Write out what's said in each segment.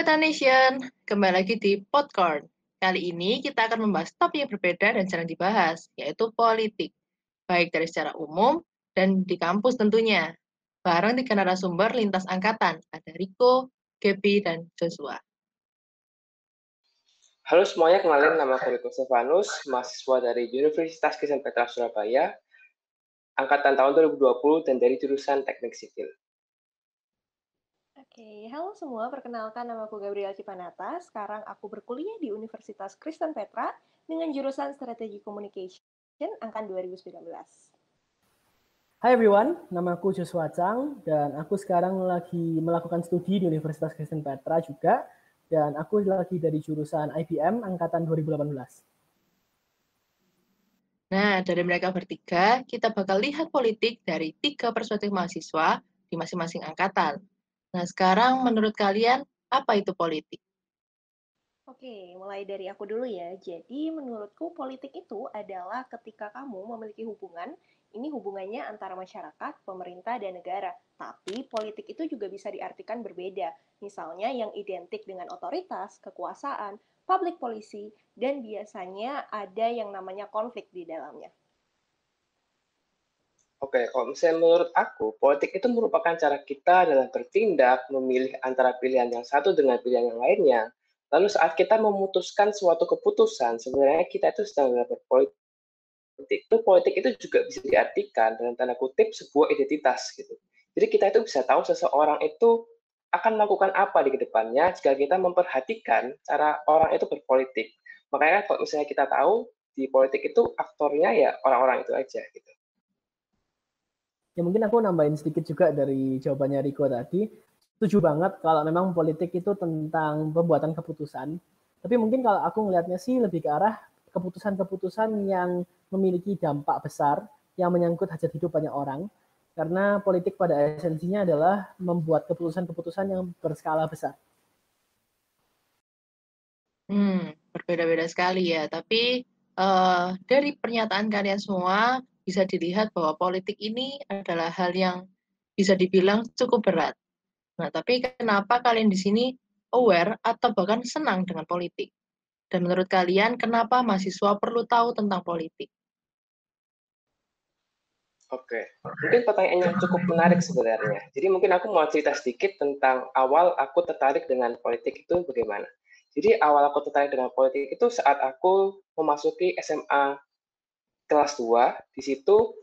Beta Nation, kembali lagi di Podcorn. Kali ini kita akan membahas topik yang berbeda dan jarang dibahas, yaitu politik. Baik dari secara umum dan di kampus tentunya. Bareng tiga narasumber lintas angkatan, ada Riko, Gepi, dan Joshua. Halo semuanya, kenalin nama aku Riko Stefanus, mahasiswa dari Universitas Kristen Petra Surabaya, angkatan tahun 2020 dan dari jurusan Teknik Sipil. Oke, halo semua, perkenalkan nama aku Gabriela Cipanata. Sekarang aku berkuliah di Universitas Kristen Petra dengan jurusan Strategi Communication angkatan 2019. Hai everyone, nama aku Joshua Chang dan aku sekarang lagi melakukan studi di Universitas Kristen Petra juga dan aku lagi dari jurusan IBM angkatan 2018. Nah, dari mereka bertiga, kita bakal lihat politik dari 3 perspektif mahasiswa di masing-masing angkatan. Nah, sekarang menurut kalian, apa itu politik? Oke, mulai dari aku dulu ya. Jadi menurutku politik itu adalah ketika kamu memiliki hubungan, ini hubungannya antara masyarakat, pemerintah, dan negara. Tapi politik itu juga bisa diartikan berbeda. Misalnya yang identik dengan otoritas, kekuasaan, public policy, dan biasanya ada yang namanya konflik di dalamnya. Oke, kalau misalnya menurut aku, politik itu merupakan cara kita dalam bertindak, memilih antara pilihan yang satu dengan pilihan yang lainnya. Lalu saat kita memutuskan suatu keputusan, sebenarnya kita itu sedang dalam berpolitik. Politik itu juga bisa diartikan dalam tanda kutip sebuah identitas gitu. Jadi kita itu bisa tahu seseorang itu akan melakukan apa di kedepannya jika kita memperhatikan cara orang itu berpolitik. Makanya kalau misalnya kita tahu di politik itu aktornya ya orang-orang itu aja gitu. Ya mungkin aku nambahin sedikit juga dari jawabannya Riko tadi. Setuju banget kalau memang politik itu tentang pembuatan keputusan. Tapi mungkin kalau aku ngelihatnya sih lebih ke arah keputusan-keputusan yang memiliki dampak besar yang menyangkut hajat hidup banyak orang. Karena politik pada esensinya adalah membuat keputusan-keputusan yang berskala besar. Berbeda-beda sekali ya. Tapi dari pernyataan kalian semua bisa dilihat bahwa politik ini adalah hal yang bisa dibilang cukup berat. Nah, tapi kenapa kalian di sini aware atau bahkan senang dengan politik? Dan menurut kalian, kenapa mahasiswa perlu tahu tentang politik? Oke, mungkin pertanyaannya cukup menarik sebenarnya. Jadi mungkin aku mau cerita sedikit tentang awal aku tertarik dengan politik itu bagaimana. Jadi awal aku tertarik dengan politik itu saat aku memasuki SMA kelas 2. Di situ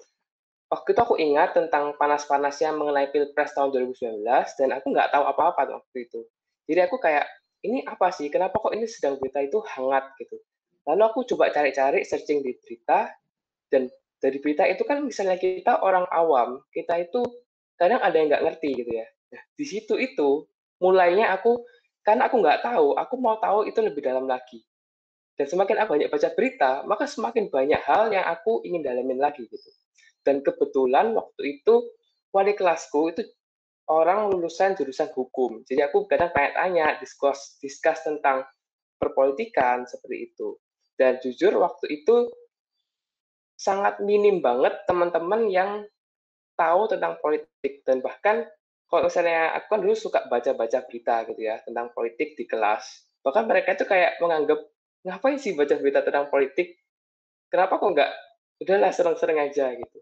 waktu itu aku ingat tentang panas-panasnya mengenai Pilpres tahun 2019 dan aku nggak tahu apa-apa waktu itu. Jadi aku kayak, ini apa sih? Kenapa kok ini sedang berita itu hangat gitu? Lalu aku coba cari-cari searching di berita dan dari berita itu kan misalnya kita orang awam, kita itu kadang ada yang nggak ngerti gitu ya. Nah, di situ itu mulainya aku, karena aku nggak tahu, aku mau tahu itu lebih dalam lagi. Dan semakin aku banyak baca berita, maka semakin banyak hal yang aku ingin dalamin lagi gitu. Dan kebetulan waktu itu wali kelasku itu orang lulusan jurusan hukum. Jadi aku kadang tanya-tanya, discuss tentang perpolitikan seperti itu. Dan jujur waktu itu sangat minim banget teman-teman yang tahu tentang politik dan bahkan kalau misalnya aku kan dulu suka baca-baca berita gitu ya tentang politik di kelas. Bahkan mereka itu kayak menganggap ngapain sih baca berita tentang politik? Kenapa kok nggak udahlah sering-sering aja gitu.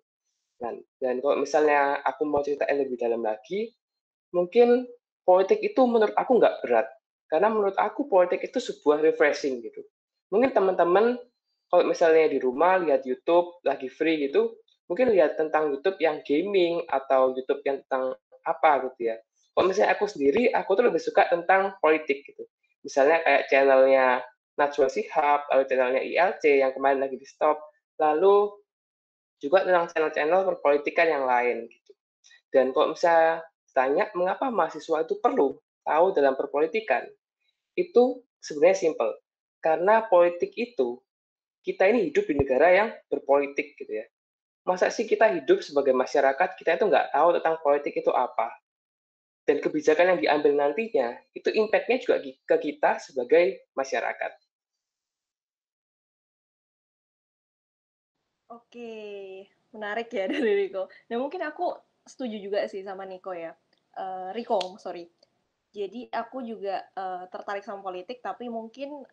Dan kalau misalnya aku mau ceritain lebih dalam lagi, mungkin politik itu menurut aku nggak berat. Karena menurut aku politik itu sebuah refreshing gitu. Mungkin teman-teman kalau misalnya di rumah lihat YouTube lagi free gitu, mungkin lihat tentang YouTube yang gaming atau YouTube yang tentang apa gitu ya. Kalau misalnya aku sendiri, aku tuh lebih suka tentang politik gitu. Misalnya kayak channelnya Najwa Shihab, lalu channelnya ILC yang kemarin lagi di stop, lalu juga tentang channel-channel perpolitikan yang lain gitu. Dan kalau misalnya tanya mengapa mahasiswa itu perlu tahu dalam perpolitikan, itu sebenarnya simpel. Karena politik itu kita ini hidup di negara yang berpolitik gitu ya. Masa sih kita hidup sebagai masyarakat, kita itu nggak tahu tentang politik itu apa. Dan kebijakan yang diambil nantinya, itu impact-nya juga ke kita sebagai masyarakat. Oke, menarik ya dari Riko. Nah mungkin aku setuju juga sih sama Niko ya. Riko, sorry. Jadi aku juga tertarik sama politik, tapi mungkin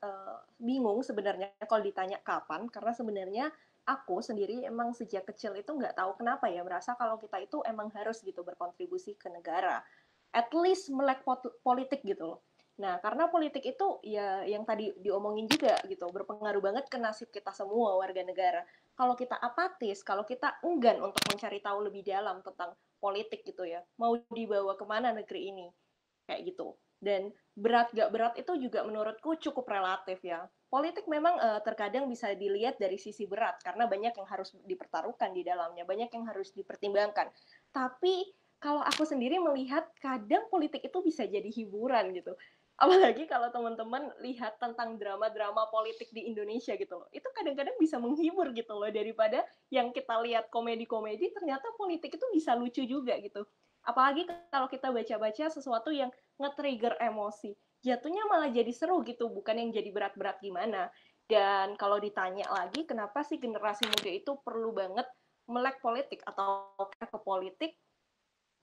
bingung sebenarnya kalau ditanya kapan, karena sebenarnya aku sendiri emang sejak kecil itu nggak tahu kenapa ya, merasa kalau kita itu emang harus gitu berkontribusi ke negara. At least melek politik gitu loh. Nah, karena politik itu ya yang tadi diomongin juga gitu, berpengaruh banget ke nasib kita semua warga negara. Kalau kita apatis, kalau kita enggan untuk mencari tahu lebih dalam tentang politik gitu ya, mau dibawa kemana negeri ini, kayak gitu. Dan berat gak berat itu juga menurutku cukup relatif ya. Politik memang terkadang bisa dilihat dari sisi berat, karena banyak yang harus dipertaruhkan di dalamnya, banyak yang harus dipertimbangkan. Tapi kalau aku sendiri melihat kadang politik itu bisa jadi hiburan gitu. Apalagi kalau teman-teman lihat tentang drama-drama politik di Indonesia gitu loh. Itu kadang-kadang bisa menghibur gitu loh, daripada yang kita lihat komedi-komedi, ternyata politik itu bisa lucu juga gitu. Apalagi kalau kita baca-baca sesuatu yang nge-trigger emosi. Jatuhnya malah jadi seru gitu, bukan yang jadi berat-berat gimana. Dan kalau ditanya lagi, kenapa sih generasi muda itu perlu banget melek politik atau ke politik,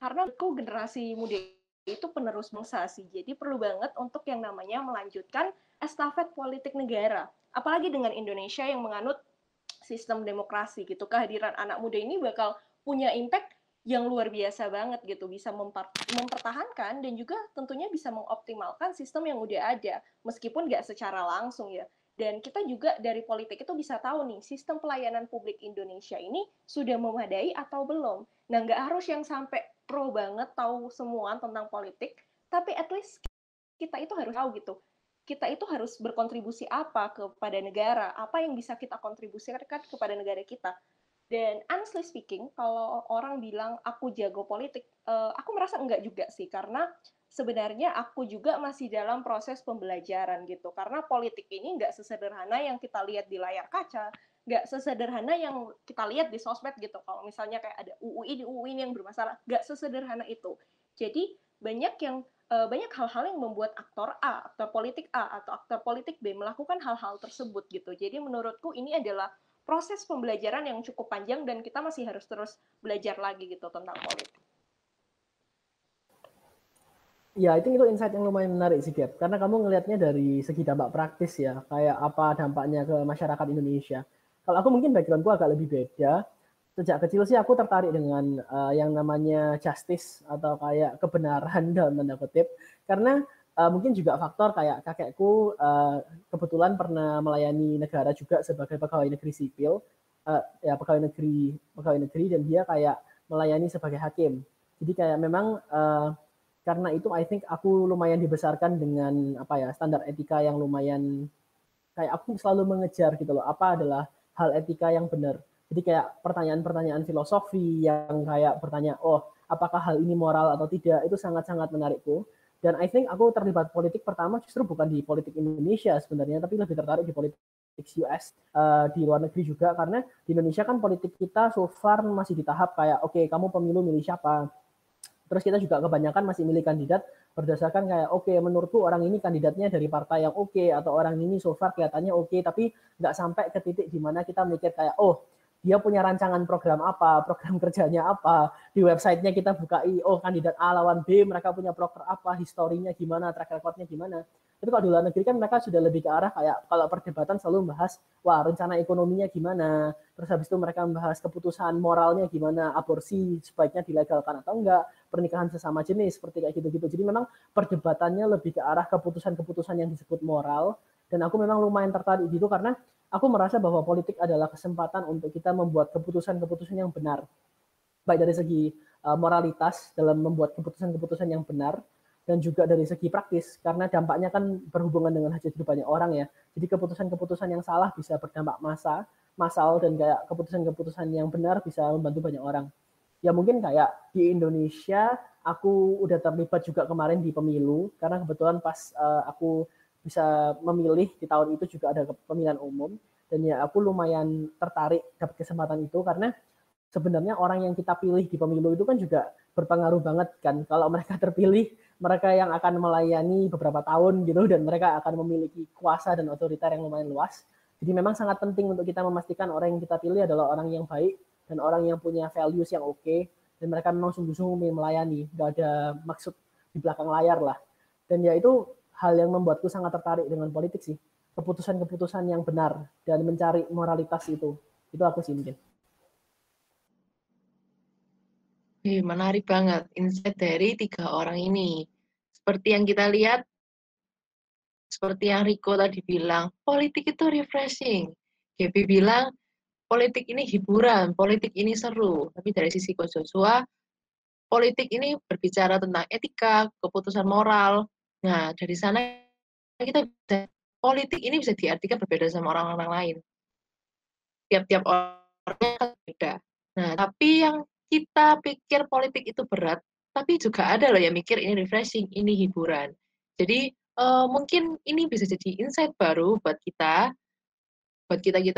karena aku generasi muda itu penerus bangsa sih. Jadi perlu banget untuk yang namanya melanjutkan estafet politik negara. Apalagi dengan Indonesia yang menganut sistem demokrasi gitu. Kehadiran anak muda ini bakal punya impact yang luar biasa banget gitu, bisa mempertahankan dan juga tentunya bisa mengoptimalkan sistem yang udah ada, meskipun nggak secara langsung ya. Dan kita juga dari politik itu bisa tahu nih, sistem pelayanan publik Indonesia ini sudah memadai atau belum. Nah, nggak harus yang sampai pro banget tahu semua tentang politik, tapi at least kita itu harus tahu gitu. Kita itu harus berkontribusi apa kepada negara, apa yang bisa kita kontribusikan kepada negara kita. Dan honestly speaking, kalau orang bilang aku jago politik, aku merasa enggak juga sih, karena sebenarnya aku juga masih dalam proses pembelajaran gitu. Karena politik ini enggak sesederhana yang kita lihat di layar kaca, enggak sesederhana yang kita lihat di sosmed gitu. Kalau misalnya kayak ada UU ini yang bermasalah, enggak sesederhana itu. Jadi banyak hal-hal yang membuat aktor A, aktor politik A, atau aktor politik B melakukan hal-hal tersebut gitu. Jadi menurutku ini adalah proses pembelajaran yang cukup panjang dan kita masih harus terus belajar lagi gitu tentang politik. Ya, itu insight yang lumayan menarik sih, Gap. Karena kamu ngelihatnya dari segi dampak praktis ya, kayak apa dampaknya ke masyarakat Indonesia. Kalau aku mungkin backgroundku agak lebih beda. Sejak kecil sih aku tertarik dengan yang namanya justice atau kayak kebenaran dalam tanda kutip. Karena mungkin juga faktor kayak kakekku kebetulan pernah melayani negara juga sebagai pegawai negeri sipil, ya pegawai negeri dan dia kayak melayani sebagai hakim. Jadi kayak memang karena itu I think aku lumayan dibesarkan dengan apa ya standar etika yang lumayan, kayak aku selalu mengejar gitu loh, apa adalah hal etika yang benar. Jadi kayak pertanyaan-pertanyaan filosofi yang kayak bertanya, oh apakah hal ini moral atau tidak, itu sangat-sangat menarikku. Dan I think aku terlibat politik pertama justru bukan di politik Indonesia sebenarnya, tapi lebih tertarik di politik US di luar negeri juga, karena di Indonesia kan politik kita so far masih di tahap kayak oke, kamu pemilu milih siapa. Terus kita juga kebanyakan masih milih kandidat berdasarkan kayak oke, menurutku orang ini kandidatnya dari partai yang oke, atau orang ini so far kelihatannya oke, tapi nggak sampai ke titik di mana kita mikir kayak oh dia punya rancangan program apa, program kerjanya apa, di websitenya kita bukai, oh kandidat A lawan B, mereka punya proker apa, historinya gimana, track recordnya gimana. Itu kalau di luar negeri kan mereka sudah lebih ke arah kayak kalau perdebatan selalu membahas, wah rencana ekonominya gimana, terus habis itu mereka membahas keputusan moralnya gimana, aborsi sebaiknya dilegalkan atau enggak, pernikahan sesama jenis, seperti kayak gitu-gitu. Jadi memang perdebatannya lebih ke arah keputusan-keputusan yang disebut moral, dan aku memang lumayan tertarik gitu karena aku merasa bahwa politik adalah kesempatan untuk kita membuat keputusan-keputusan yang benar. Baik dari segi moralitas dalam membuat keputusan-keputusan yang benar, dan juga dari segi praktis, karena dampaknya kan berhubungan dengan hajat hidup banyak orang ya. Jadi keputusan-keputusan yang salah bisa berdampak massal, dan kayak keputusan-keputusan yang benar bisa membantu banyak orang. Ya mungkin kayak di Indonesia, aku udah terlibat juga kemarin di pemilu, karena kebetulan pas aku bisa memilih di tahun itu juga ada pemilihan umum, dan ya aku lumayan tertarik dapat kesempatan itu karena sebenarnya orang yang kita pilih di pemilu itu kan juga berpengaruh banget kan. Kalau mereka terpilih, mereka yang akan melayani beberapa tahun gitu, dan mereka akan memiliki kuasa dan otoriter yang lumayan luas. Jadi memang sangat penting untuk kita memastikan orang yang kita pilih adalah orang yang baik dan orang yang punya values yang oke, dan mereka memang sungguh-sungguh melayani, nggak ada maksud di belakang layar lah. Dan ya itu hal yang membuatku sangat tertarik dengan politik sih. Keputusan-keputusan yang benar dan mencari moralitas itu aku sih mungkin. Menarik banget insight dari 3 orang ini. Seperti yang kita lihat, seperti yang Riko tadi bilang, politik itu refreshing. Gaby bilang, politik ini hiburan, politik ini seru. Tapi dari sisi Coach Joshua, politik ini berbicara tentang etika, keputusan moral. Nah, dari sana kita bisa, politik ini bisa diartikan berbeda sama orang-orang lain. Tiap-tiap orang beda. Nah, tapi yang kita pikir politik itu berat, tapi juga ada loh yang mikir ini refreshing, ini hiburan. Jadi mungkin ini bisa jadi insight baru buat kita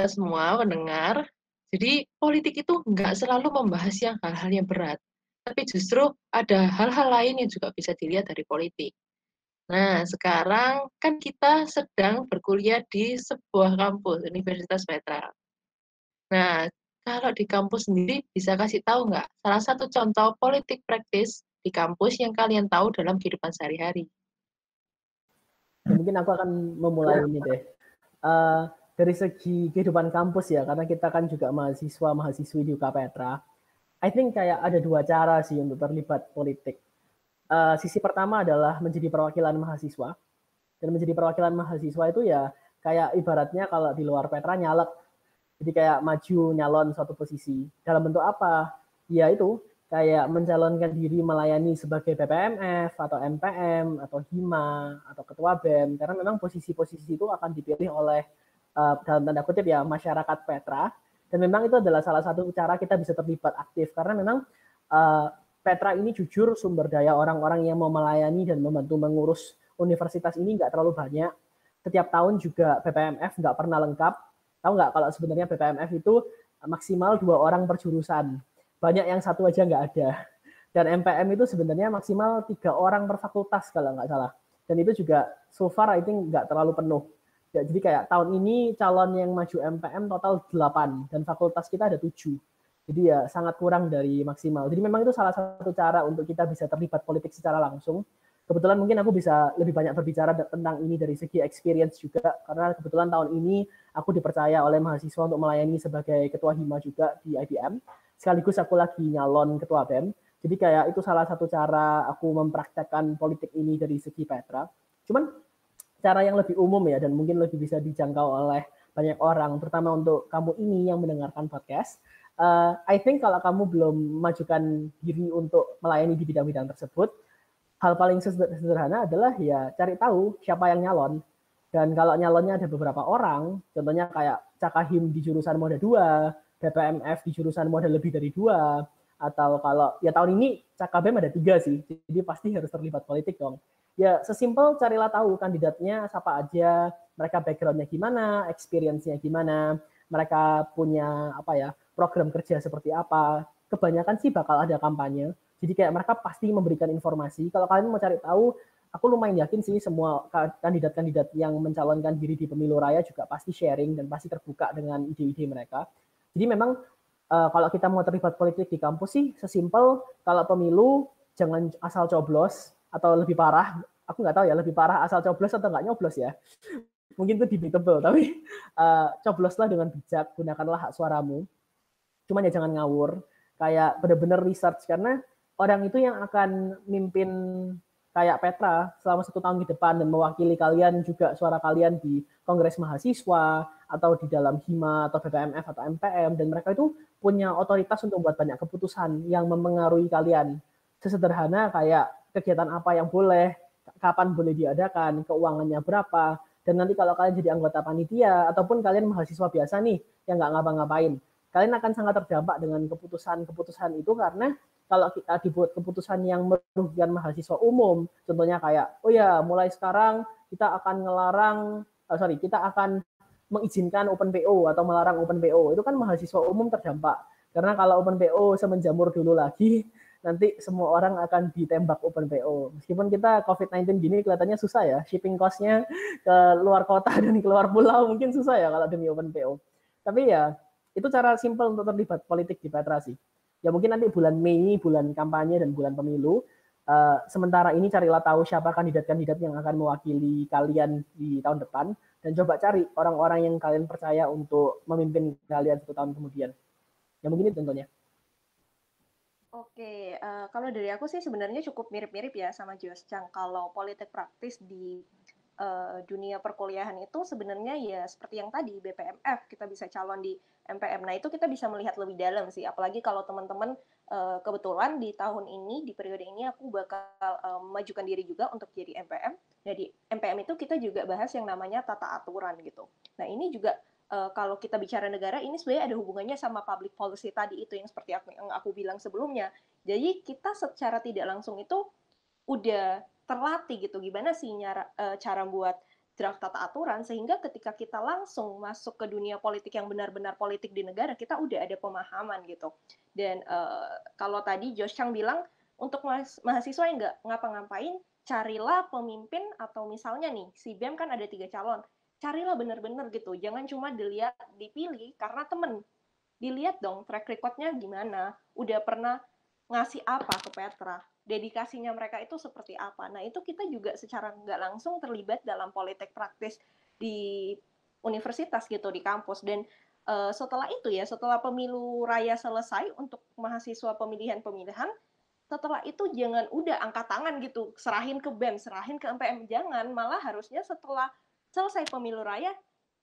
semua pendengar. Jadi politik itu nggak selalu membahas yang hal-hal yang berat, tapi justru ada hal-hal lain yang juga bisa dilihat dari politik. Nah, sekarang kan kita sedang berkuliah di sebuah kampus, Universitas Petra. Nah, kalau di kampus sendiri bisa kasih tahu nggak salah satu contoh politik praktis di kampus yang kalian tahu dalam kehidupan sehari-hari? Ya, mungkin aku akan memulai ini deh. Dari segi kehidupan kampus ya, karena kita kan juga mahasiswa-mahasiswi di UK Petra. I think kayak ada 2 cara sih untuk terlibat politik. Sisi pertama adalah menjadi perwakilan mahasiswa. Dan menjadi perwakilan mahasiswa itu ya kayak ibaratnya kalau di luar Petra nyalek. Jadi kayak maju nyalon suatu posisi. Dalam bentuk apa? Ya itu kayak mencalonkan diri melayani sebagai BPMF atau MPM atau HIMA atau ketua BEM. Karena memang posisi-posisi itu akan dipilih oleh dalam tanda kutip ya masyarakat Petra. Dan memang itu adalah salah satu cara kita bisa terlibat aktif. Karena memang Petra ini jujur sumber daya orang-orang yang mau melayani dan membantu mengurus universitas ini nggak terlalu banyak. Setiap tahun juga BPMF nggak pernah lengkap. Tahu nggak kalau sebenarnya BPMF itu maksimal 2 orang per jurusan. Banyak yang 1 aja nggak ada. Dan MPM itu sebenarnya maksimal 3 orang per fakultas kalau nggak salah. Dan itu juga so far I think nggak terlalu penuh. Ya, jadi kayak tahun ini calon yang maju MPM total 8 dan fakultas kita ada 7. Jadi ya sangat kurang dari maksimal. Jadi memang itu salah satu cara untuk kita bisa terlibat politik secara langsung. Kebetulan mungkin aku bisa lebih banyak berbicara tentang ini dari segi experience juga, karena kebetulan tahun ini aku dipercaya oleh mahasiswa untuk melayani sebagai ketua HIMA juga di IBM. Sekaligus aku lagi nyalon ketua BEM. Jadi kayak itu salah satu cara aku mempraktekkan politik ini dari segi Petra. Cuman cara yang lebih umum ya, dan mungkin lebih bisa dijangkau oleh banyak orang, terutama untuk kamu ini yang mendengarkan podcast. I think kalau kamu belum majukan diri untuk melayani di bidang-bidang tersebut, hal paling sederhana adalah ya cari tahu siapa yang nyalon. Dan kalau nyalonnya ada beberapa orang, contohnya kayak Cakahim di jurusan Moda 2, BPMF di jurusan Moda lebih dari 2, atau kalau ya tahun ini Cakabem ada 3 sih, jadi pasti harus terlibat politik dong. Ya sesimpel carilah tahu kandidatnya siapa aja, mereka background-nya gimana, experience-nya gimana, mereka punya apa ya, program kerja seperti apa. Kebanyakan sih bakal ada kampanye. Jadi kayak mereka pasti memberikan informasi. Kalau kalian mau cari tahu, aku lumayan yakin sih semua kandidat-kandidat yang mencalonkan diri di pemilu raya juga pasti sharing dan pasti terbuka dengan ide-ide mereka. Jadi memang kalau kita mau terlibat politik di kampus sih sesimpel kalau pemilu jangan asal coblos, atau lebih parah, aku nggak tahu ya lebih parah asal coblos atau nggak nyoblos ya. Mungkin itu debatable, tapi cobloslah dengan bijak, gunakanlah hak suaramu. Cuman ya jangan ngawur, kayak benar-benar research, karena orang itu yang akan mimpin kayak Petra selama 1 tahun ke depan dan mewakili kalian juga suara kalian di kongres mahasiswa atau di dalam HIMA atau BPMF atau MPM, dan mereka itu punya otoritas untuk membuat banyak keputusan yang mempengaruhi kalian. Sesederhana kayak kegiatan apa yang boleh, kapan boleh diadakan, keuangannya berapa, dan nanti kalau kalian jadi anggota panitia ataupun kalian mahasiswa biasa nih yang nggak ngapa-ngapain, kalian akan sangat terdampak dengan keputusan-keputusan itu, karena kalau kita dibuat keputusan yang merugikan mahasiswa umum, contohnya kayak, oh ya mulai sekarang kita akan kita akan mengizinkan Open PO atau melarang Open PO, itu kan mahasiswa umum terdampak. Karena kalau Open PO semenjamur dulu lagi, nanti semua orang akan ditembak Open PO. Meskipun kita COVID-19 gini kelihatannya susah ya, shipping cost-nya ke luar kota dan keluar pulau mungkin susah ya kalau demi Open PO. Tapi ya, itu cara simpel untuk terlibat politik di Petra sih. Ya mungkin nanti bulan Mei, bulan kampanye dan bulan pemilu, sementara ini carilah tahu siapa kandidat-kandidat yang akan mewakili kalian di tahun depan, dan coba cari orang-orang yang kalian percaya untuk memimpin kalian 1 tahun kemudian. Ya mungkin itu contohnya. Oke, kalau dari aku sih sebenarnya cukup mirip-mirip ya sama Josh Chang. Kalau politik praktis di dunia perkuliahan itu sebenarnya ya seperti yang tadi, BPMF, kita bisa calon di MPM. Nah, itu kita bisa melihat lebih dalam sih, apalagi kalau teman-teman kebetulan di tahun ini, di periode ini aku bakal memajukan diri juga untuk jadi MPM. Nah, di MPM itu kita juga bahas yang namanya tata aturan gitu. Nah, ini juga kalau kita bicara negara, ini sebenarnya ada hubungannya sama public policy tadi itu yang seperti yang aku bilang sebelumnya. Jadi kita secara tidak langsung itu udah terlatih gitu gimana sih cara buat draft tata aturan, sehingga ketika kita langsung masuk ke dunia politik yang benar-benar politik di negara, kita udah ada pemahaman gitu. Dan kalau tadi Josh Chang bilang untuk mahasiswa yang nggak ngapa-ngapain, carilah pemimpin, atau misalnya nih si BEM kan ada 3 calon, carilah benar-benar gitu, jangan cuma dipilih karena temen, dilihat dong track recordnya gimana, udah pernah ngasih apa ke Petra, dedikasinya mereka itu seperti apa. Nah, itu kita juga secara nggak langsung terlibat dalam politik praktis di universitas gitu, di kampus. Dan setelah itu ya, setelah pemilu raya selesai untuk mahasiswa pemilihan-pemilihan, setelah itu jangan udah angkat tangan gitu, serahin ke BEM, serahin ke MPM, jangan, malah harusnya setelah selesai pemilu raya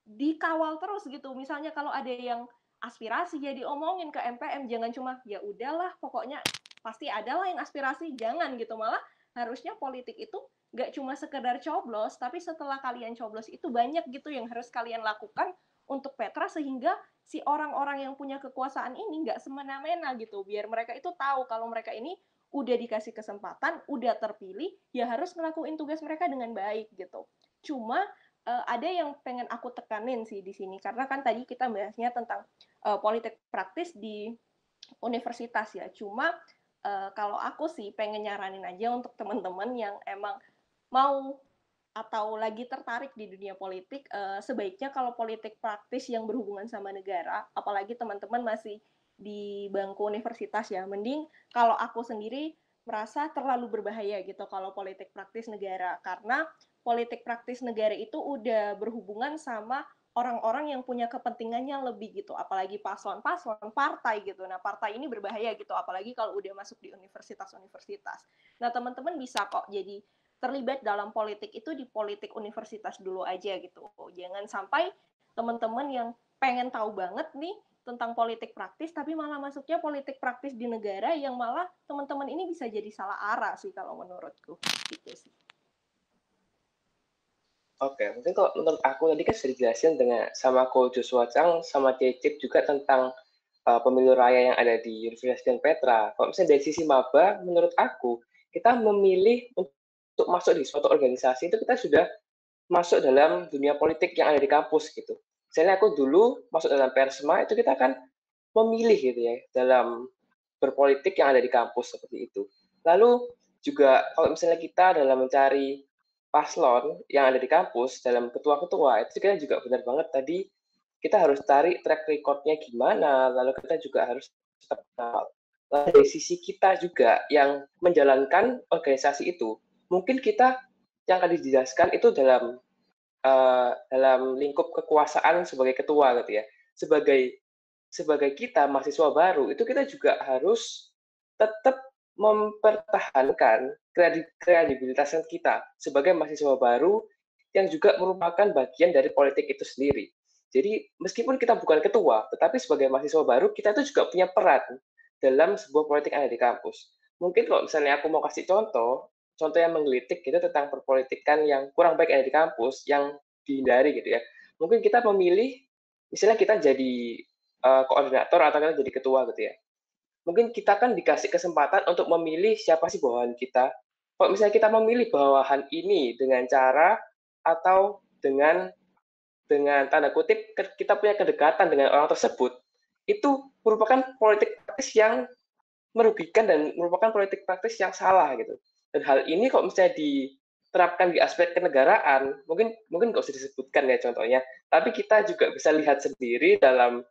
dikawal terus gitu. Misalnya kalau ada yang aspirasi ya diomongin ke MPM, jangan cuma ya udahlah pokoknya pasti ada lah yang aspirasi, jangan gitu. Malah harusnya politik itu nggak cuma sekedar coblos, tapi setelah kalian coblos itu banyak gitu yang harus kalian lakukan untuk Petra, sehingga si orang-orang yang punya kekuasaan ini nggak semena-mena gitu, biar mereka itu tahu kalau mereka ini udah dikasih kesempatan, udah terpilih, ya harus ngelakuin tugas mereka dengan baik gitu. Cuma ada yang pengen aku tekanin sih di sini, karena kan tadi kita bahasnya tentang politik praktis di universitas ya. Cuma kalau aku sih pengen nyaranin aja untuk teman-teman yang emang mau atau lagi tertarik di dunia politik, sebaiknya kalau politik praktis yang berhubungan sama negara, apalagi teman-teman masih di bangku universitas ya, mending kalau aku sendiri merasa terlalu berbahaya gitu kalau politik praktis negara, karena politik praktis negara itu udah berhubungan sama orang-orang yang punya kepentingannya lebih gitu, apalagi paslon-paslon partai gitu. Nah, partai ini berbahaya gitu, apalagi kalau udah masuk di universitas-universitas. Nah, teman-teman bisa kok jadi terlibat dalam politik itu di politik universitas dulu aja gitu. Jangan sampai teman-teman yang pengen tahu banget nih tentang politik praktis, tapi malah masuknya politik praktis di negara, yang malah teman-teman ini bisa jadi salah arah sih kalau menurutku. Gitu sih. Oke, mungkin kalau menurut aku tadi kan sudah dijelasin dengan sama Ko Joshua Chang sama Cecep juga tentang pemilu raya yang ada di Universitas dan Petra. Kalau misalnya dari sisi maba, menurut aku kita memilih untuk masuk di suatu organisasi itu kita sudah masuk dalam dunia politik yang ada di kampus gitu. Misalnya aku dulu masuk dalam Persma, itu kita akan memilih gitu ya dalam berpolitik yang ada di kampus seperti itu. Lalu juga kalau misalnya kita dalam mencari paslon yang ada di kampus dalam ketua-ketua, itu kita juga benar banget tadi kita harus cari track record-nya gimana, lalu kita juga harus tetap kenal. Lalu dari sisi kita juga yang menjalankan organisasi itu, mungkin kita yang akan dijelaskan itu dalam lingkup kekuasaan sebagai ketua gitu ya. Sebagai kita mahasiswa baru itu kita juga harus tetap mempertahankan kredibilitas kita sebagai mahasiswa baru yang juga merupakan bagian dari politik itu sendiri. Jadi meskipun kita bukan ketua, tetapi sebagai mahasiswa baru kita itu juga punya peran dalam sebuah politik yang ada di kampus. Mungkin kalau misalnya aku mau kasih contoh yang menggelitik gitu tentang perpolitikan yang kurang baik yang ada di kampus, yang dihindari gitu ya. Mungkin kita memilih, misalnya kita jadi koordinator atau kita jadi ketua gitu ya. Mungkin kita kan dikasih kesempatan untuk memilih siapa sih bawahan kita. Kalau misalnya kita memilih bawahan ini dengan cara atau dengan tanda kutip kita punya kedekatan dengan orang tersebut, itu merupakan politik praktis yang merugikan dan merupakan politik praktis yang salah gitu. Dan hal ini kok misalnya diterapkan di aspek kenegaraan, mungkin nggak usah disebutkan ya contohnya, tapi kita juga bisa lihat sendiri dalam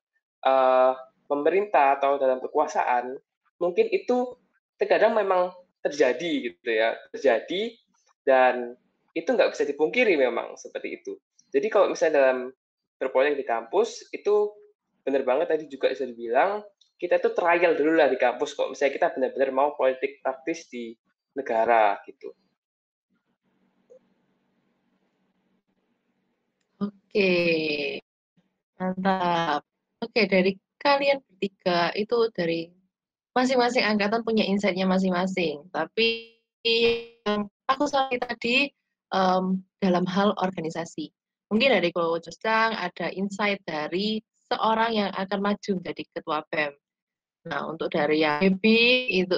pemerintah atau dalam kekuasaan, mungkin itu terkadang memang terjadi gitu ya, terjadi, dan itu nggak bisa dipungkiri memang seperti itu. Jadi kalau misalnya dalam berpolitik di kampus itu benar banget tadi juga bisa dibilang kita itu trial dulu lah di kampus kok misalnya kita benar-benar mau politik praktis di negara gitu. Oke, mantap. Oke, dari kalian bertiga itu dari masing-masing angkatan punya insight-nya masing-masing. Tapi yang aku soroti tadi dalam hal organisasi. Mungkin dari Coach Jang ada insight dari seorang yang akan maju menjadi ketua BEM. Nah, untuk dari yang Baby itu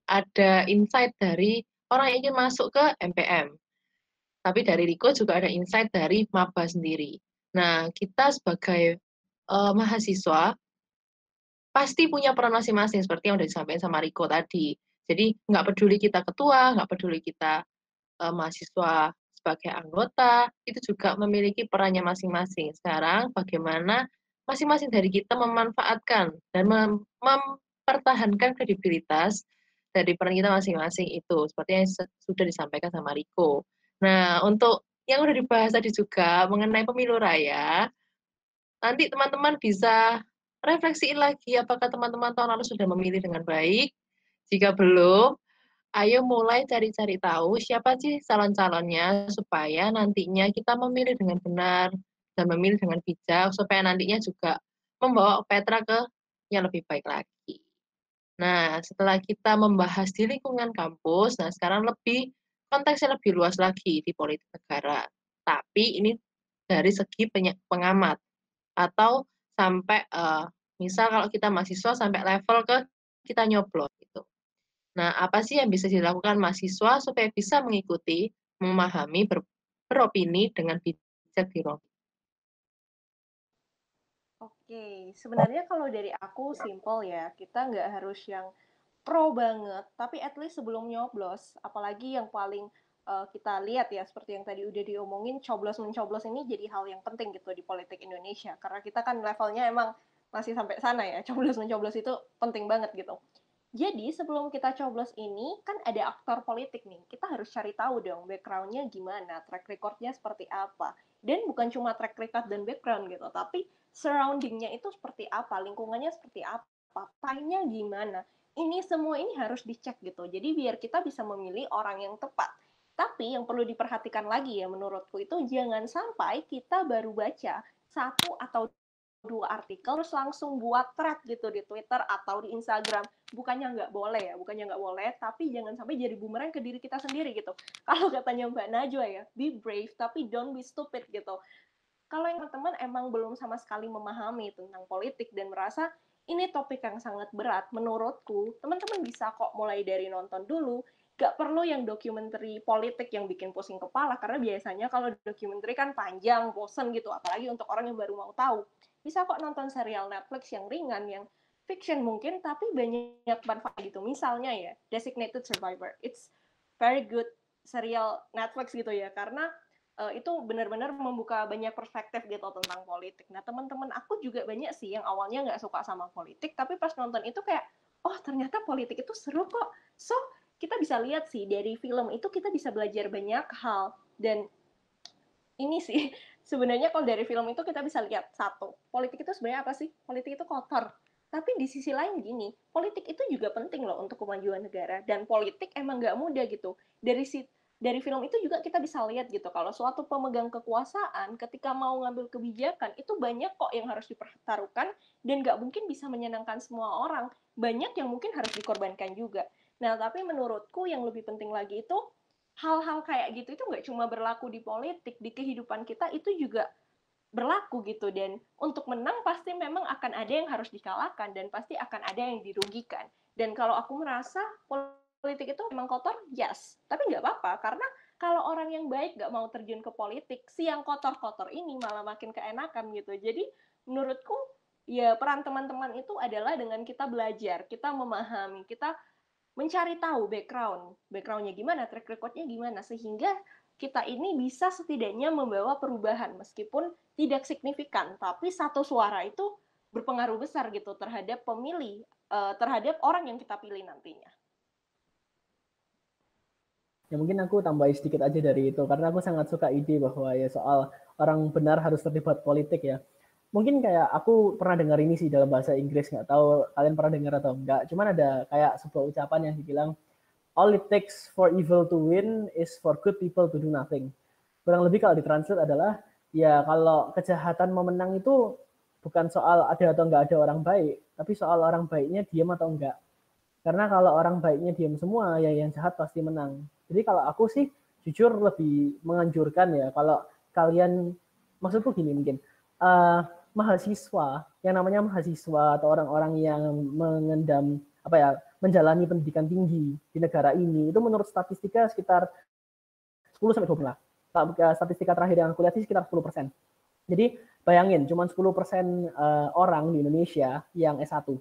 ada insight dari orang yang ingin masuk ke MPM. Tapi dari Riko juga ada insight dari maba sendiri. Nah, kita sebagai mahasiswa pasti punya peran masing-masing seperti yang udah disampaikan sama Riko tadi. Jadi nggak peduli kita ketua, nggak peduli kita mahasiswa sebagai anggota, itu juga memiliki perannya masing-masing. Sekarang bagaimana masing-masing dari kita memanfaatkan dan mempertahankan kredibilitas dari peran kita masing-masing itu, seperti yang sudah disampaikan sama Riko. Nah, untuk yang udah dibahas tadi juga mengenai pemilu raya, nanti teman-teman bisa refleksiin lagi apakah teman-teman tahun lalu sudah memilih dengan baik. Jika belum, ayo mulai cari-cari tahu siapa sih calon-calonnya supaya nantinya kita memilih dengan benar dan memilih dengan bijak supaya nantinya juga membawa Petra ke yang lebih baik lagi. Nah, setelah kita membahas di lingkungan kampus, nah sekarang konteksnya lebih luas lagi di politik negara. Tapi ini dari segi pengamat atau sampai misal kalau kita mahasiswa sampai level ke kita nyoblos gitu. Nah, apa sih yang bisa dilakukan mahasiswa supaya bisa mengikuti, memahami, beropini dengan bijak di ruang. Oke, sebenarnya kalau dari aku simple ya, kita nggak harus yang pro banget, tapi at least sebelum nyoblos, apalagi yang paling kita lihat ya, seperti yang tadi udah diomongin, coblos-mencoblos ini jadi hal yang penting gitu di politik Indonesia, karena kita kan levelnya emang masih sampai sana ya, coblos-mencoblos itu penting banget gitu. Jadi sebelum kita coblos ini kan ada aktor politik nih. Kita harus cari tahu dong background-nya gimana, track record-nya seperti apa. Dan bukan cuma track record dan background gitu, tapi surrounding-nya itu seperti apa, lingkungannya seperti apa, partainya gimana. Ini semua ini harus dicek gitu. Jadi biar kita bisa memilih orang yang tepat. Tapi yang perlu diperhatikan lagi ya menurutku itu jangan sampai kita baru baca satu atau dua artikel terus langsung buat thread gitu di Twitter atau di Instagram. Bukannya nggak boleh ya, bukannya nggak boleh, tapi jangan sampai jadi bumerang ke diri kita sendiri gitu. Kalau katanya Mbak Najwa ya, be brave tapi don't be stupid gitu. Kalau yang teman-teman emang belum sama sekali memahami tentang politik dan merasa ini topik yang sangat berat, menurutku teman-teman bisa kok mulai dari nonton dulu. Gak perlu yang dokumenter politik yang bikin pusing kepala, karena biasanya kalau dokumenter kan panjang, bosen gitu, apalagi untuk orang yang baru mau tahu. Bisa kok nonton serial Netflix yang ringan, yang fiction mungkin, tapi banyak manfaat gitu. Misalnya ya, Designated Survivor. It's very good serial Netflix gitu ya, karena itu benar-benar membuka banyak perspektif gitu tentang politik. Nah, teman-teman aku juga banyak sih yang awalnya nggak suka sama politik, tapi pas nonton itu kayak, oh ternyata politik itu seru kok. So, kita bisa lihat sih dari film itu kita bisa belajar banyak hal. Dan ini sih, sebenarnya kalau dari film itu kita bisa lihat, satu, politik itu sebenarnya apa sih? Politik itu kotor. Tapi di sisi lain gini, politik itu juga penting loh untuk kemajuan negara. Dan politik emang nggak mudah gitu. Dari film itu juga kita bisa lihat gitu, kalau suatu pemegang kekuasaan ketika mau ngambil kebijakan, itu banyak kok yang harus dipertaruhkan dan nggak mungkin bisa menyenangkan semua orang. Banyak yang mungkin harus dikorbankan juga. Nah, tapi menurutku yang lebih penting lagi itu, hal-hal kayak gitu itu nggak cuma berlaku di politik, di kehidupan kita itu juga berlaku gitu. Dan untuk menang pasti memang akan ada yang harus dikalahkan dan pasti akan ada yang dirugikan. Dan kalau aku merasa politik itu memang kotor, yes. Tapi nggak apa-apa, karena kalau orang yang baik nggak mau terjun ke politik, si yang kotor-kotor ini malah makin keenakan gitu. Jadi menurutku ya peran teman-teman itu adalah dengan kita belajar, kita memahami, kita mencari tahu backgroundnya gimana, track recordnya gimana, sehingga kita ini bisa setidaknya membawa perubahan meskipun tidak signifikan, tapi satu suara itu berpengaruh besar gitu terhadap pemilih, terhadap orang yang kita pilih nantinya. Ya mungkin aku tambahin sedikit aja dari itu, karena aku sangat suka ide bahwa ya soal orang benar harus terlibat politik ya. Mungkin kayak aku pernah dengar ini sih dalam bahasa Inggris, nggak tahu kalian pernah dengar atau enggak. Cuman ada kayak sebuah ucapan yang dibilang, all it takes for evil to win is for good people to do nothing. Kurang lebih kalau ditranslate adalah, ya kalau kejahatan memenang itu bukan soal ada atau enggak ada orang baik, tapi soal orang baiknya diam atau enggak. Karena kalau orang baiknya diam semua, ya yang jahat pasti menang. Jadi kalau aku sih jujur lebih menganjurkan ya, kalau kalian, maksudku gini mungkin, mahasiswa, yang namanya mahasiswa atau orang-orang yang mengendam, menjalani pendidikan tinggi di negara ini, itu menurut statistika sekitar 10-20 lah. Statistika terakhir yang aku lihat sih sekitar 10%. Jadi bayangin, cuma 10% orang di Indonesia yang S1.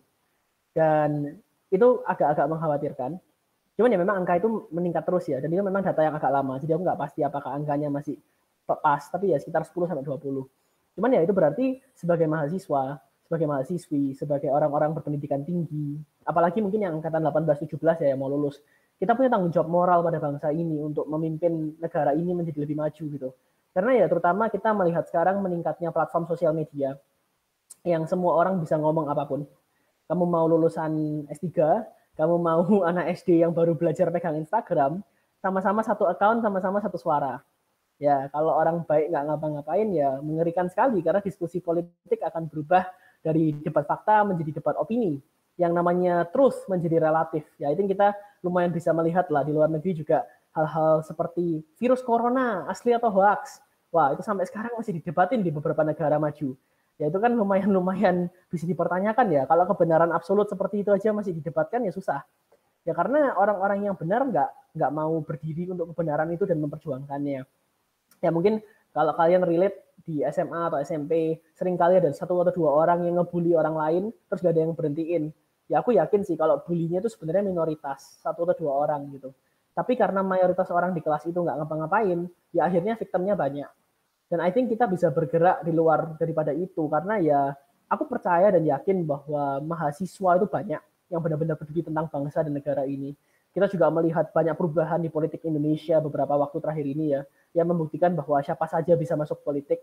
Dan itu agak-agak mengkhawatirkan. Cuman ya memang angka itu meningkat terus ya, dan itu memang data yang agak lama, jadi aku nggak pasti apakah angkanya masih pas, tapi ya sekitar 10-20. Cuman ya itu berarti sebagai mahasiswa, sebagai mahasiswi, sebagai orang-orang berpendidikan tinggi, apalagi mungkin yang angkatan 18-17 ya yang mau lulus, kita punya tanggung jawab moral pada bangsa ini untuk memimpin negara ini menjadi lebih maju gitu. Karena ya terutama kita melihat sekarang meningkatnya platform sosial media, yang semua orang bisa ngomong apapun. Kamu mau lulusan S3, kamu mau anak SD yang baru belajar pegang Instagram, sama-sama satu account, sama-sama satu suara. Ya, kalau orang baik nggak ngapa-ngapain ya mengerikan sekali, karena diskusi politik akan berubah dari debat fakta menjadi debat opini. Yang namanya truth menjadi relatif. Ya, itu kita lumayan bisa melihat lah di luar negeri juga hal-hal seperti virus corona asli atau hoax. Wah, itu sampai sekarang masih didebatin di beberapa negara maju. Ya itu kan lumayan bisa dipertanyakan ya. Kalau kebenaran absolut seperti itu aja masih didebatkan ya susah. Ya karena orang-orang yang benar nggak mau berdiri untuk kebenaran itu dan memperjuangkannya. Ya mungkin kalau kalian relate di SMA atau SMP, seringkali ada 1 atau 2 orang yang ngebully orang lain, terus gak ada yang berhentiin. Ya aku yakin sih kalau bullynya itu sebenarnya minoritas, 1 atau 2 orang gitu. Tapi karena mayoritas orang di kelas itu nggak ngapa-ngapain, ya akhirnya victimnya banyak. Dan I think kita bisa bergerak di luar daripada itu, karena ya aku percaya dan yakin bahwa mahasiswa itu banyak yang benar-benar peduli tentang bangsa dan negara ini. Kita juga melihat banyak perubahan di politik Indonesia beberapa waktu terakhir ini ya, yang membuktikan bahwa siapa saja bisa masuk politik,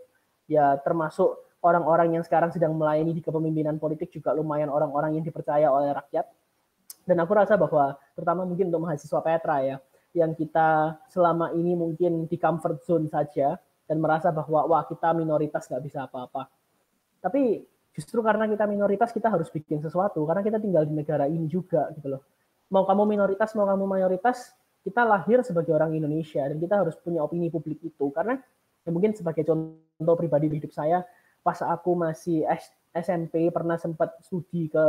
ya termasuk orang-orang yang sekarang sedang melayani di kepemimpinan politik juga lumayan orang-orang yang dipercaya oleh rakyat. Dan aku rasa bahwa terutama mungkin untuk mahasiswa Petra ya, yang kita selama ini mungkin di comfort zone saja, dan merasa bahwa wah kita minoritas nggak bisa apa-apa. Tapi justru karena kita minoritas kita harus bikin sesuatu, karena kita tinggal di negara ini juga gitu loh. Mau kamu minoritas, mau kamu mayoritas, kita lahir sebagai orang Indonesia dan kita harus punya opini publik itu. Karena ya mungkin sebagai contoh pribadi di hidup saya, pas aku masih SMP pernah sempat studi ke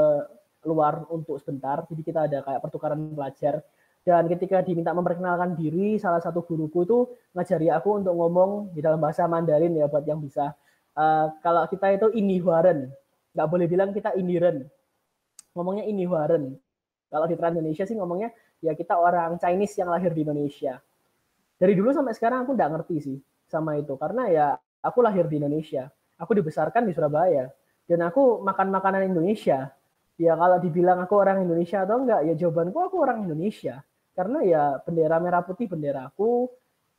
luar untuk sebentar, jadi kita ada kayak pertukaran pelajar. Dan ketika diminta memperkenalkan diri, salah satu guruku itu ngajari aku untuk ngomong di dalam bahasa Mandarin ya buat yang bisa. Kalau kita itu inihuaren, nggak boleh bilang kita iniren, ngomongnya inihuaren. Kalau di Trans Indonesia sih ngomongnya ya kita orang Chinese yang lahir di Indonesia. Dari dulu sampai sekarang aku nggak ngerti sih sama itu, karena ya aku lahir di Indonesia, aku dibesarkan di Surabaya, dan aku makan makanan Indonesia. Ya kalau dibilang aku orang Indonesia atau enggak, ya jawabanku aku orang Indonesia. Karena ya bendera merah putih benderaku,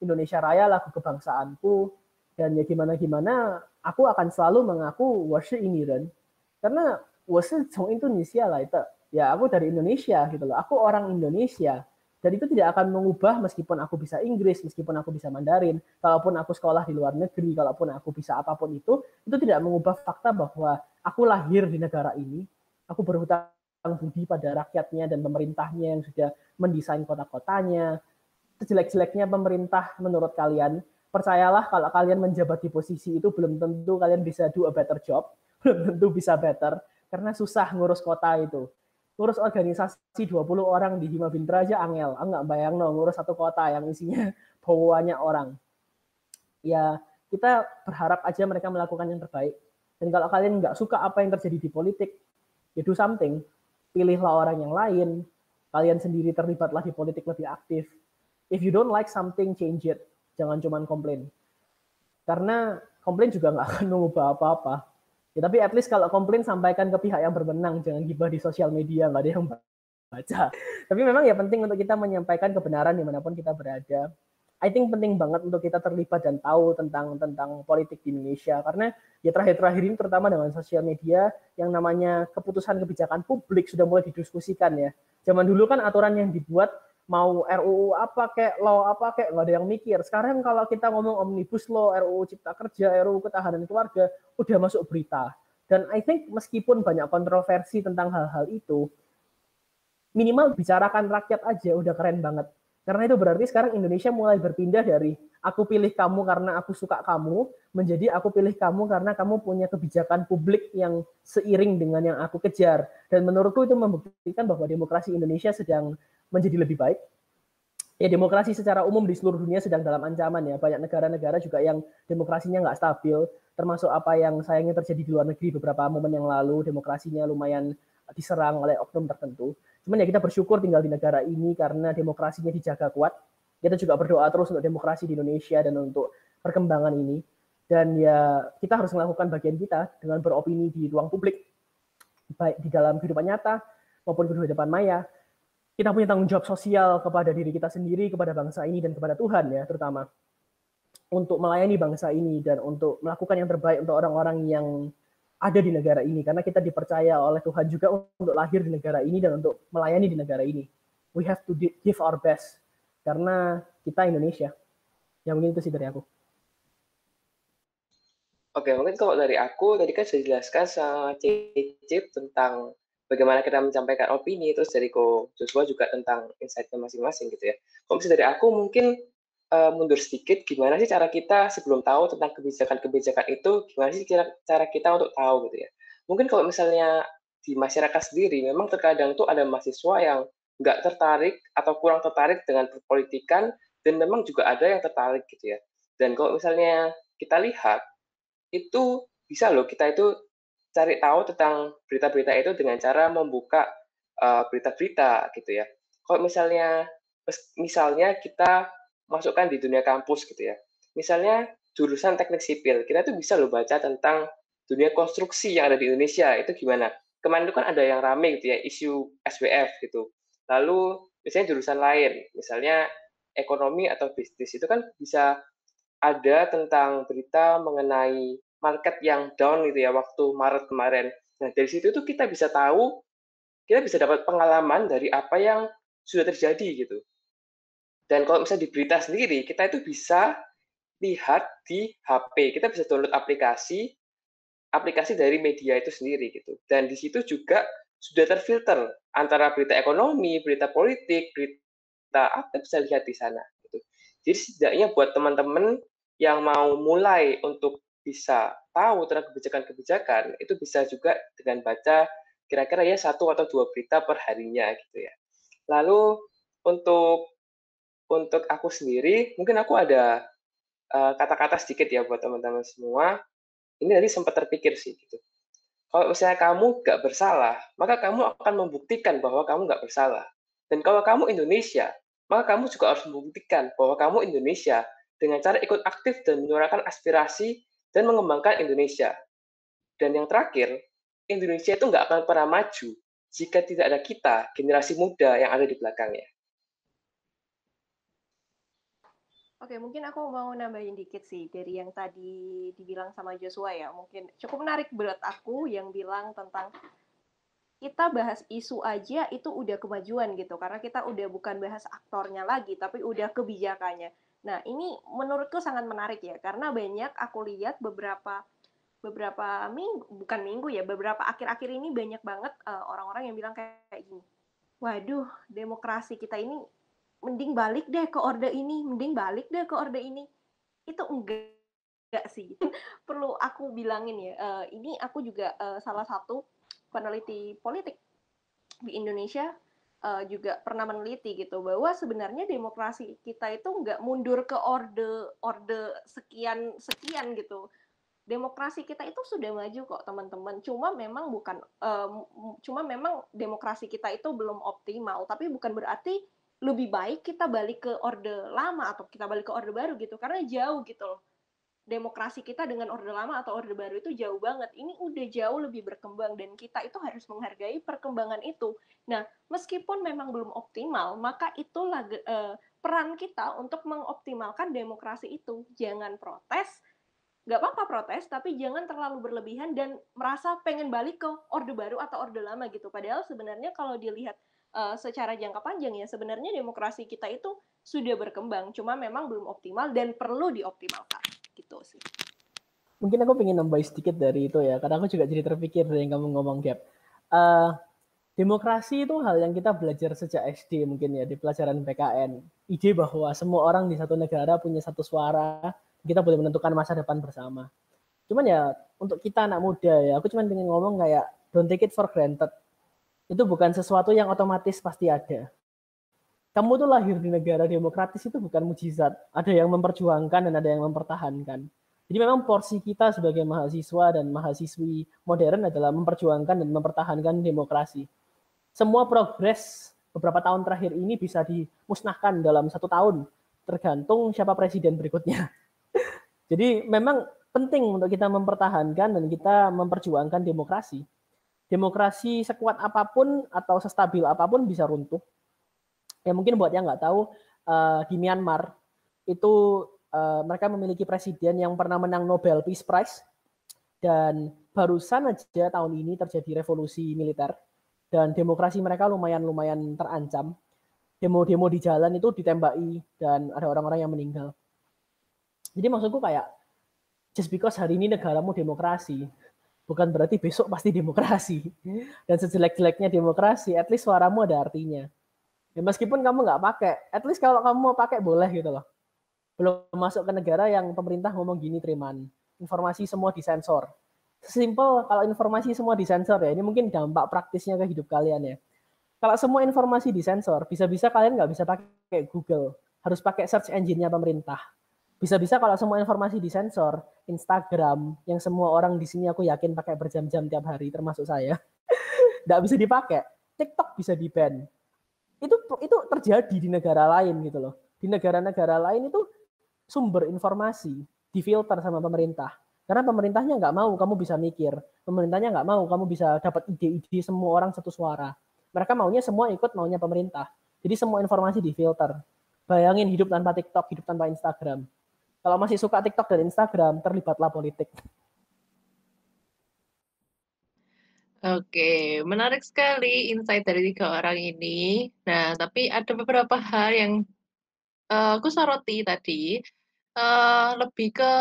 Indonesia Raya lagu kebangsaanku, dan ya gimana-gimana aku akan selalu mengaku 我是印尼人, karena 我是从Indonesia lah itu. Ya aku dari Indonesia gitu loh, aku orang Indonesia. Dan itu tidak akan mengubah meskipun aku bisa Inggris, meskipun aku bisa Mandarin, kalaupun aku sekolah di luar negeri, kalaupun aku bisa apapun itu tidak mengubah fakta bahwa aku lahir di negara ini, aku berhutang budi pada rakyatnya dan pemerintahnya yang sudah mendesain kota-kotanya. Sejelek-jeleknya pemerintah menurut kalian, percayalah kalau kalian menjabat di posisi itu belum tentu kalian bisa do a better job, belum tentu bisa better, karena susah ngurus kota itu. Ngurus organisasi 20 orang di Hima Bintra aja angel, enggak bayang no, ngurus satu kota yang isinya banyak orang. Ya kita berharap aja mereka melakukan yang terbaik. Dan kalau kalian nggak suka apa yang terjadi di politik, ya do something. Pilihlah orang yang lain, kalian sendiri terlibatlah di politik lebih aktif. If you don't like something, change it. Jangan cuma komplain. Karena komplain juga nggak akan mengubah apa-apa. Ya, tapi at least kalau komplain sampaikan ke pihak yang berwenang, jangan gibah di sosial media, nggak ada yang baca. Tapi memang ya penting untuk kita menyampaikan kebenaran dimanapun kita berada. I think penting banget untuk kita terlibat dan tahu tentang politik di Indonesia, karena ya terakhir-terakhir ini terutama dengan sosial media yang namanya keputusan kebijakan publik sudah mulai didiskusikan ya. Zaman dulu kan aturan yang dibuat mau RUU apa kayak law apa kayak nggak ada yang mikir. Sekarang kalau kita ngomong omnibus law, RUU Cipta Kerja, RUU Ketahanan Keluarga udah masuk berita. Dan I think meskipun banyak kontroversi tentang hal-hal itu, minimal bicarakan rakyat aja udah keren banget. Karena itu berarti sekarang Indonesia mulai berpindah dari aku pilih kamu karena aku suka kamu, menjadi aku pilih kamu karena kamu punya kebijakan publik yang seiring dengan yang aku kejar. Dan menurutku itu membuktikan bahwa demokrasi Indonesia sedang menjadi lebih baik. Ya, demokrasi secara umum di seluruh dunia sedang dalam ancaman ya. Banyak negara-negara juga yang demokrasinya nggak stabil, termasuk apa yang sayangnya terjadi di luar negeri beberapa momen yang lalu, demokrasinya lumayan diserang oleh oknum tertentu. Cuman ya kita bersyukur tinggal di negara ini karena demokrasinya dijaga kuat. Kita juga berdoa terus untuk demokrasi di Indonesia dan untuk perkembangan ini. Dan ya kita harus melakukan bagian kita dengan beropini di ruang publik, baik di dalam kehidupan nyata maupun kehidupan maya. Kita punya tanggung jawab sosial kepada diri kita sendiri, kepada bangsa ini, dan kepada Tuhan ya terutama. Untuk melayani bangsa ini dan untuk melakukan yang terbaik untuk orang-orang yang ada di negara ini, karena kita dipercaya oleh Tuhan juga untuk lahir di negara ini dan untuk melayani di negara ini. We have to give our best karena kita Indonesia. Ya mungkin itu sih dari aku. Oke, mungkin kalau dari aku tadi kan sudah dijelaskan sama Cicip tentang bagaimana kita menyampaikan opini, terus dari Ko Joshua juga tentang insight-nya masing-masing gitu ya. Kalau misalnya dari aku mungkin mundur sedikit, gimana sih cara kita sebelum tahu tentang kebijakan-kebijakan itu, gimana sih cara kita untuk tahu gitu ya. Mungkin kalau misalnya di masyarakat sendiri, memang terkadang tuh ada mahasiswa yang nggak tertarik atau kurang tertarik dengan perpolitikan, dan memang juga ada yang tertarik gitu ya. Dan kalau misalnya kita lihat, itu bisa loh kita itu cari tahu tentang berita-berita itu dengan cara membuka berita-berita gitu ya. Kalau misalnya kita masukkan di dunia kampus gitu ya. Misalnya jurusan teknik sipil, kita tuh bisa loh baca tentang dunia konstruksi yang ada di Indonesia, itu gimana. Kemarin itu kan ada yang rame gitu ya, isu SWF gitu. Lalu misalnya jurusan lain, misalnya ekonomi atau bisnis, itu kan bisa ada tentang berita mengenai market yang down gitu ya, waktu Maret kemarin. Nah, dari situ tuh kita bisa tahu, kita bisa dapat pengalaman dari apa yang sudah terjadi gitu. Dan kalau misalnya di berita sendiri, kita itu bisa lihat di HP. Kita bisa download aplikasi dari media itu sendiri gitu. Dan di situ juga sudah terfilter antara berita ekonomi, berita politik, berita apa bisa lihat di sana. Gitu. Jadi setidaknya buat teman-teman yang mau mulai untuk bisa tahu tentang kebijakan-kebijakan, itu bisa juga dengan baca kira-kira ya 1 atau 2 berita per harinya gitu ya. Lalu untuk aku sendiri, mungkin aku ada kata-kata sedikit ya buat teman-teman semua. Ini tadi sempat terpikir sih gitu. Kalau misalnya kamu nggak bersalah, maka kamu akan membuktikan bahwa kamu nggak bersalah. Dan kalau kamu Indonesia, maka kamu juga harus membuktikan bahwa kamu Indonesia dengan cara ikut aktif dan menyuarakan aspirasi dan mengembangkan Indonesia. Dan yang terakhir, Indonesia itu nggak akan pernah maju jika tidak ada kita, generasi muda yang ada di belakangnya. Oke, mungkin aku mau nambahin dikit sih dari yang tadi dibilang sama Joshua ya. Mungkin cukup menarik buat aku yang bilang tentang kita bahas isu aja itu udah kemajuan gitu. Karena kita udah bukan bahas aktornya lagi, tapi udah kebijakannya. Nah, ini menurutku sangat menarik ya. Karena banyak aku lihat beberapa beberapa akhir-akhir ini banyak banget orang-orang yang bilang kayak gini. Waduh, demokrasi kita ini mending balik deh ke orde ini, itu enggak sih. Perlu aku bilangin ya, ini aku juga salah satu peneliti politik di Indonesia juga pernah meneliti gitu bahwa sebenarnya demokrasi kita itu enggak mundur ke orde sekian gitu. Demokrasi kita itu sudah maju kok teman-teman. Cuma memang demokrasi kita itu belum optimal. Tapi bukan berarti lebih baik kita balik ke orde lama atau kita balik ke orde baru gitu. Karena jauh gitu loh. demokrasi kita dengan Orde Lama atau Orde Baru itu jauh banget. Ini udah jauh lebih berkembang dan kita itu harus menghargai perkembangan itu. Nah, meskipun memang belum optimal, maka itulah peran kita untuk mengoptimalkan demokrasi itu. Jangan protes, nggak apa-apa protes, tapi jangan terlalu berlebihan dan merasa pengen balik ke Orde Baru atau Orde Lama gitu. Padahal sebenarnya kalau dilihat secara jangka panjang ya, sebenarnya demokrasi kita itu sudah berkembang, cuma memang belum optimal dan perlu dioptimalkan gitu sih. Mungkin aku pengen nambahin sedikit dari itu ya, karena aku juga jadi terpikir dari yang kamu ngomong, Gap. Demokrasi itu hal yang kita belajar sejak SD mungkin ya, di pelajaran PKN. Ide bahwa semua orang di satu negara punya satu suara, kita boleh menentukan masa depan bersama. Cuman ya, untuk kita anak muda ya, aku cuma pengen ngomong kayak, don't take it for granted. Itu bukan sesuatu yang otomatis pasti ada. Kamu tuh lahir di negara demokratis itu bukan mujizat. Ada yang memperjuangkan dan ada yang mempertahankan. Jadi memang porsi kita sebagai mahasiswa dan mahasiswi modern adalah memperjuangkan dan mempertahankan demokrasi. Semua progres beberapa tahun terakhir ini bisa dimusnahkan dalam 1 tahun, tergantung siapa presiden berikutnya. Jadi memang penting untuk kita mempertahankan dan kita memperjuangkan demokrasi. Demokrasi sekuat apapun atau sestabil apapun bisa runtuh. Ya mungkin buat yang nggak tahu, di Myanmar itu mereka memiliki presiden yang pernah menang Nobel Peace Prize, dan barusan aja tahun ini terjadi revolusi militer dan demokrasi mereka lumayan terancam. Demo-demo di jalan itu ditembaki dan ada orang-orang yang meninggal. Jadi maksudku kayak, just because hari ini negaramu demokrasi, bukan berarti besok pasti demokrasi. Dan sejelek-jeleknya demokrasi, at least suaramu ada artinya. Ya, meskipun kamu nggak pakai, at least kalau kamu mau pakai boleh gitu loh. Belum masuk ke negara yang pemerintah ngomong gini, Triman, informasi semua disensor. Simple, kalau informasi semua disensor ya, ini mungkin dampak praktisnya ke hidup kalian ya. Kalau semua informasi disensor, bisa-bisa kalian nggak bisa pakai Google, harus pakai search engine-nya pemerintah. Bisa-bisa kalau semua informasi disensor, Instagram, yang semua orang di sini aku yakin pakai berjam-jam tiap hari, termasuk saya, nggak bisa dipakai. TikTok bisa di-ban. Itu terjadi di negara lain gitu loh. Di negara-negara lain itu sumber informasi difilter sama pemerintah. Karena pemerintahnya nggak mau kamu bisa mikir. Pemerintahnya nggak mau kamu bisa dapat ide-ide semua orang satu suara. Mereka maunya semua ikut maunya pemerintah. Jadi semua informasi difilter. Bayangin hidup tanpa TikTok, hidup tanpa Instagram. Kalau masih suka TikTok dan Instagram, terlibatlah politik. Oke, menarik sekali insight dari 3 orang ini. Nah, tapi ada beberapa hal yang aku soroti tadi, lebih ke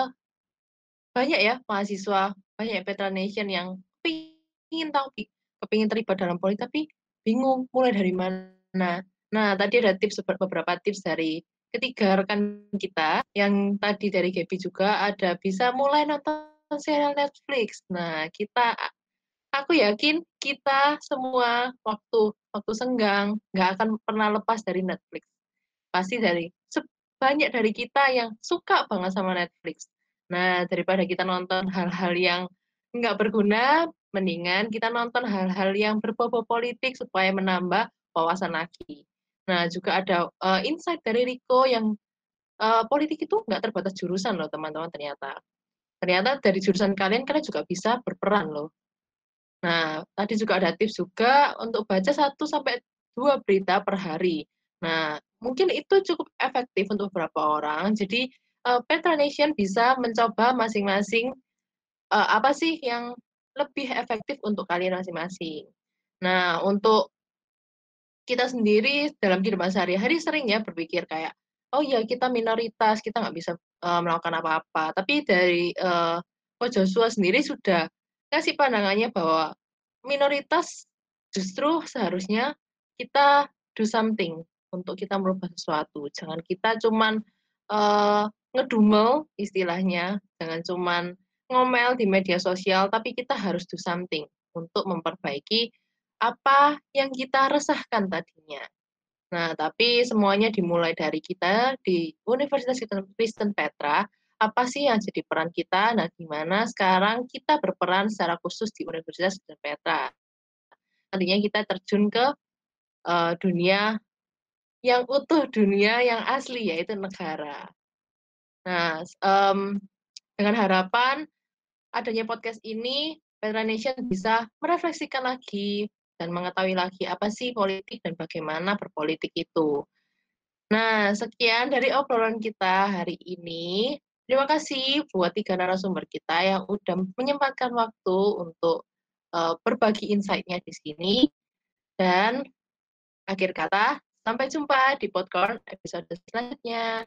banyak ya mahasiswa, banyak veteran nation yang kepingin tahu, kepingin terlibat dalam politik, tapi bingung mulai dari mana. Nah, tadi ada beberapa tips dari ketiga rekan kita, yang tadi dari Gaby juga ada bisa mulai nonton serial Netflix. Nah, aku yakin kita semua waktu senggang nggak akan pernah lepas dari Netflix. Pasti banyak dari kita yang suka banget sama Netflix. Nah, daripada kita nonton hal-hal yang nggak berguna, mendingan kita nonton hal-hal yang berbau politik supaya menambah wawasan lagi. Nah, juga ada insight dari Riko yang politik itu nggak terbatas jurusan loh teman-teman ternyata. Ternyata dari jurusan kalian juga bisa berperan loh. Nah, tadi juga ada tips juga untuk baca 1-2 berita per hari. Nah, mungkin itu cukup efektif untuk beberapa orang. Jadi, Petra Nation bisa mencoba masing-masing apa sih yang lebih efektif untuk kalian masing-masing. Nah, untuk kita sendiri dalam kehidupan sehari-hari sering ya berpikir kayak, oh ya kita minoritas, kita nggak bisa melakukan apa-apa. Tapi dari Coach Joshua sendiri sudah kasih pandangannya bahwa minoritas justru seharusnya kita do something untuk kita merubah sesuatu. Jangan kita cuman ngedumel istilahnya, jangan cuman ngomel di media sosial, tapi kita harus do something untuk memperbaiki apa yang kita resahkan tadinya. Nah, tapi semuanya dimulai dari kita di Universitas Kristen Petra. Apa sih yang jadi peran kita? Nah, gimana sekarang kita berperan secara khusus di Universitas Kristen Petra? Nantinya kita terjun ke dunia yang utuh, dunia yang asli, yaitu negara. Nah, Dengan harapan adanya podcast ini, Petra Nation bisa merefleksikan lagi dan mengetahui lagi apa sih politik dan bagaimana berpolitik itu. Nah, sekian dari obrolan kita hari ini. Terima kasih buat 3 narasumber kita yang udah menyempatkan waktu untuk berbagi insight-nya di sini. Dan akhir kata, sampai jumpa di podcast episode selanjutnya.